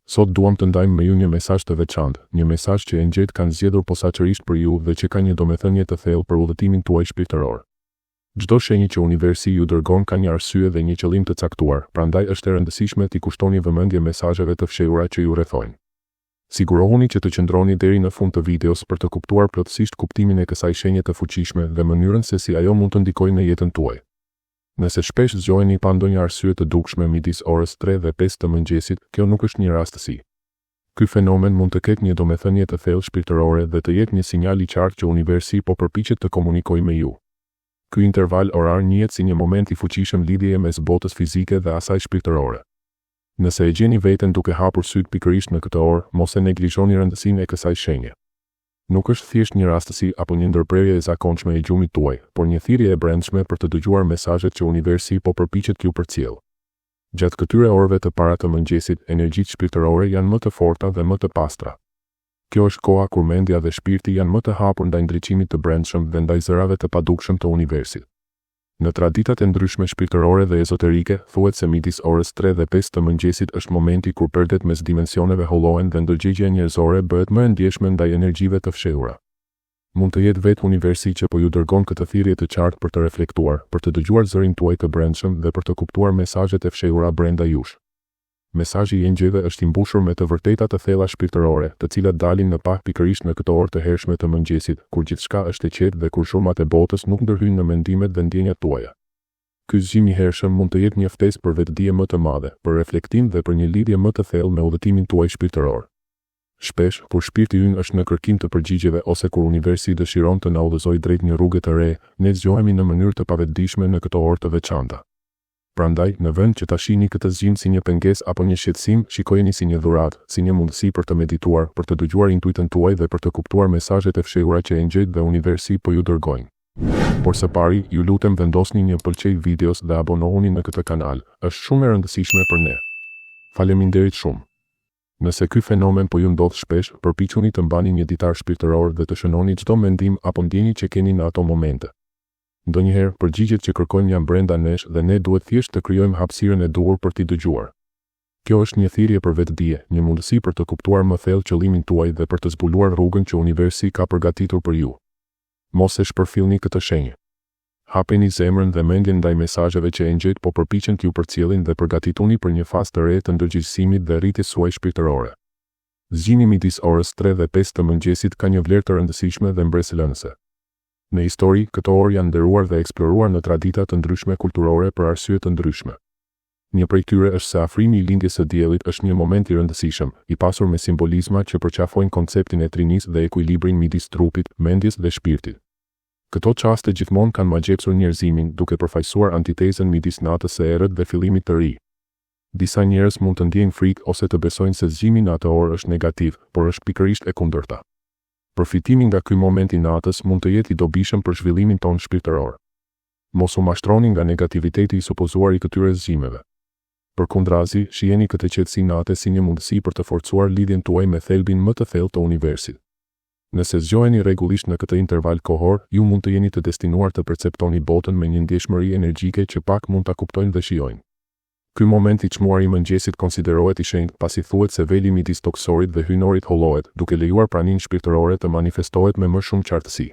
Sot duam të ndajmë me ju një mesazh të veçantë, një mesazh që engjëjt kanë zgjedhur posaçërisht për ju dhe që ka një domethënie të thellë për udhëtimin tuaj shpirtëror. Çdo shenjë që universi ju dërgon ka një arsye dhe një qëllim të caktuar, prandaj është e rëndësishme t'i kushtoni vëmendje mesazheve të fshehura që ju rrethojnë. Sigurohuni që të qëndroni deri në fund të videos për të kuptuar plotësisht kuptimin e kësaj shenje të fuqishme dhe mënyrën se si ajo mund të ndikojë në jetën tuaj. Nëse shpesh zgjoheni pa ndonjë arsye të dukshme midis orës 3 dhe 5 të mëngjesit, kjo nuk është një rastësi. Ky fenomen mund të ketë një domethënie të thellë shpirtërore dhe të jetë një sinjal i qartë që universi po përpiqet të komunikojë me ju. Ky interval orar njihet si një moment i fuqishëm lidhjeje mes botës fizike dhe asaj shpirtërore. Nëse e gjeni veten duke hapur syt pikërisht në këtë orë, mos e neglizhoni rëndësinë e kësaj shenje. Nuk është thjesht një rastësi apo një ndërprerje e zakonshme e gjumit tuaj, por një thirrje e brendshme për të dëgjuar mesazhet që universi po përpiqet t'ju përcjellë. Gjatë këtyre orëve të para të mëngjesit, energjitë shpirtërore janë më të forta dhe më të pastra. Kjo është koha kur mendja dhe shpirti janë më të hapur ndaj ndriçimit të brendshëm dhe ndaj zërave të padukshëm të universit. Në traditat e ndryshme shpirtërore dhe ezoterike, thuhet se midis orës 3 dhe 5 të mëngjesit është momenti kur perdet mes dimensioneve hollohen dhe ndërgjegjja njerëzore bëhet më e ndjeshme ndaj energjive të fshehura. Mund të jetë vetë universi që po ju dërgon këtë thirrje të qartë për të reflektuar, për të dëgjuar zërin tuaj të brendshëm dhe për të kuptuar mesazhet e fshehura brenda jush. Mesazhi i engjëjve është i mbushur me të vërteta të thella shpirtërore, të cilat dalin në pak pikërisht në këtë orë të hershme të mëngjesit, kur gjithçka është e qetë dhe kur shurmat e botës nuk ndërhyjnë në mendimet dhe ndjenjat tuaja. Ky zgjim i hershëm mund të jetë një ftesë për vetëdije më të madhe, për reflektim dhe për një lidhje më të thellë me udhëtimin tuaj shpirtëror. Shpesh, kur shpirti ynë është në kërkim të përgjigjeve ose kur universi dëshiron të na udhëzojë drejt një rrugë të re, ne zgjohemi në mënyrë të pavetëdijshme në këto orë të veçanta. Prandaj, në vend që ta shihni këtë zgjim si një pengesë apo një shqetësim, shikojeni si një dhuratë, si një mundësi për të medituar, për të dëgjuar intuitën tuaj dhe për të kuptuar mesazhet e fshehura që engjëjt dhe universi po ju dërgojnë. Por së pari, ju lutem vendosni një pëlqej videos dhe abonohuni në këtë kanal, është shumë e rëndësishme për ne. Faleminderit shumë. Nëse ky fenomen po ju ndodh shpesh, përpiquni të mbani një ditar shpirtëror dhe të shënoni çdo mendim apo ndjenjë që keni në ato momente. Ndonjëherë, përgjigjet që kërkojmë janë brenda nesh dhe ne duhet thjesht të krijojmë hapësirën e duhur për t'i dëgjuar. Kjo është një thirrje për vetëdije, një mundësi për të kuptuar më thellë qëllimin tuaj dhe për të zbuluar rrugën që universi ka përgatitur për ju. Mos e shpërfillni këtë shenjë. Hapeni zemrën dhe mendjen ndaj mesazheve që engjëjt po përpiqen t'ju përcjellin dhe përgatituni për një fazë të re të ndërgjegjësimit dhe rritjes suaj shpirtërore. Zgjimi midis orës 3 dhe 5 të mëngjesit ka një vlerë të rëndësishme dhe mbresëlënëse. Në histori, këto orë janë nderuar dhe eksploruar në tradita të ndryshme kulturore për arsye të ndryshme. Një prej tyre është se afrimi i lindjes së diellit është një moment i rëndësishëm, i pasur me simbolizma që përqafojnë konceptin e trinisë dhe ekuilibrin midis trupit, mendjes dhe shpirtit. Këto çaste gjithmonë kanë magjepsur njerëzimin, duke përfaqësuar antitezën midis natës së errët dhe fillimit të ri. Disa njerëz mund të ndjejnë frikë ose të besojnë se zgjimi në atë orë është negativ, por është pikërisht e kundërta. Përfitimi nga ky moment i natës mund të jetë i dobishëm për zhvillimin tonë shpirtëror. Mos u mashtroni nga negativiteti i supozuar i këtyre zgjimeve. Përkundrazi, shiheni këtë qetësi natë si një mundësi për të forcuar lidhjen tuaj me thelbin më të thellë të universit. Nëse zgjoheni rregullisht në këtë interval kohor, ju mund të jeni të destinuar të perceptoni botën me një ndjeshmëri energjike që pak mund ta kuptojnë dhe shijojnë. Ky moment i çmuar i mëngjesit konsiderohet i shenjtë pasi thuhet se veli midis toksorit dhe hyjnorit hollohet, duke lejuar praninë shpirtërore të manifestohet me më shumë qartësi.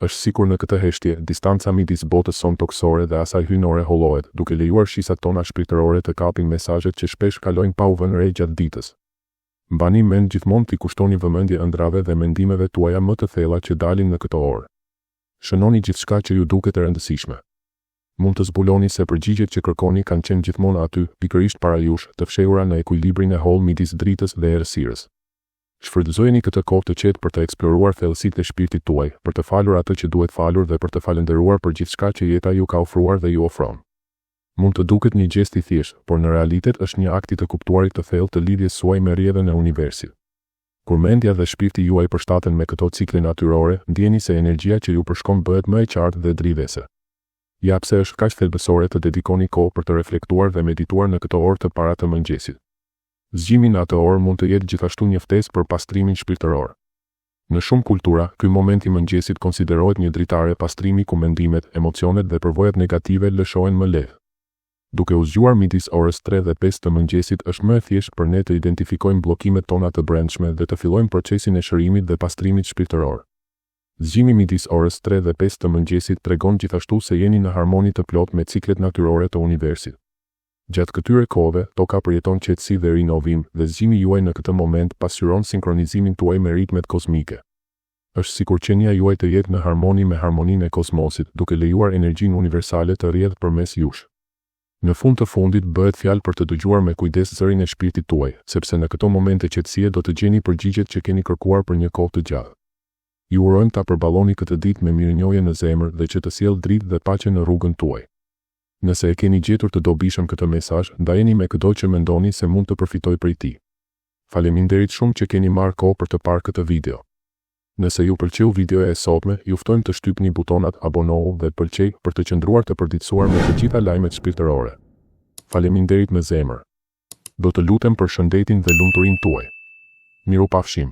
Është sikur në këtë heshtje, distanca midis botës sonë toksore dhe asaj hyjnore hollohet, duke lejuar shisat tona shpirtërore të kapin mesazhet që shpesh kalojnë pa u vënë re gjatë ditës. Mbani mend gjithmonë t'i kushtoni vëmendje ëndrave dhe mendimeve tuaja më të thella që dalin në këto orë. Shënoni gjithçka që ju duket e rëndësishme. Mund të zbuloni se përgjigjet që kërkoni kanë qenë gjithmonë aty, pikërisht para jush, të fshehura në ekuilibrin e hollë midis dritës dhe errësirës. Shfrytëzojeni këtë kohë të qetë për të eksploruar thellësitë e shpirtit tuaj, për të falur atë që duhet falur dhe për të falendëruar për gjithçka që jeta ju ka ofruar dhe ju ofron. Mund të duket një gjest i thjeshtë, por në realitet është një akt i të kuptuarit të thellë të lidhjes suaj me rrjedhën e universit. Kur mendja dhe shpirti juaj përshtaten me këto cikle natyrore, ndjeni se energjia që ju përshkon bëhet më e qartë dhe dridhese. Ja pse është kaq thelbësore të dedikoni kohë për të reflektuar dhe medituar në këto orë të para të mëngjesit. Zgjimi në atë orë mund të jetë gjithashtu një ftesë për pastrimin shpirtëror. Në shumë kultura, ky moment i mëngjesit konsiderohet një dritare pastrimi ku mendimet, emocionet dhe përvojat negative lëshohen më lehtë. Duke u zgjuar midis orës 3 dhe 5 të mëngjesit është më e thjeshtë për ne të identifikojmë bllokimet tona të brendshme dhe të fillojmë procesin e shërimit dhe pastrimit shpirtëror. Zgjimi midis orës 3 dhe 5 të mëngjesit tregon gjithashtu se jeni në harmoni të plot me ciklet natyrore të universit. Gjatë këtyre kohëve, toka përjeton qetësi dhe rinovim, dhe zgjimi juaj në këtë moment pasqyron sinkronizimin tuaj me ritmet kozmike. Është sikur qenia juaj të jetë në harmoni me harmoninë e kozmosit, duke lejuar energjinë universale të rrjedhë përmes jush. Në fund të fundit bëhet fjalë për të dëgjuar me kujdes zërin e shpirtit tuaj, sepse në këto momente qetësie do të gjeni përgjigjet që keni kërkuar për një kohë të gjatë. Ju urojmë ta përballoni këtë ditë me mirënjohje në zemër dhe që të sjellë dritë dhe paqe në rrugën tuaj. Nëse e keni gjetur të dobishëm këtë mesazh, ndajeni me çdo që mendoni se mund të përfitoj prej tij. Faleminderit shumë që keni marrë kohë për të parë këtë video. Nëse ju pëlqeu videoja e sotme, ju ftojmë të shtypni butonat abonohu dhe pëlqej për të qëndruar të përditësuar me të gjitha lajmet shpirtërore. Faleminderit me zemër. Do të lutem për shëndetin dhe lumturinë tuaj. Mirupafshim.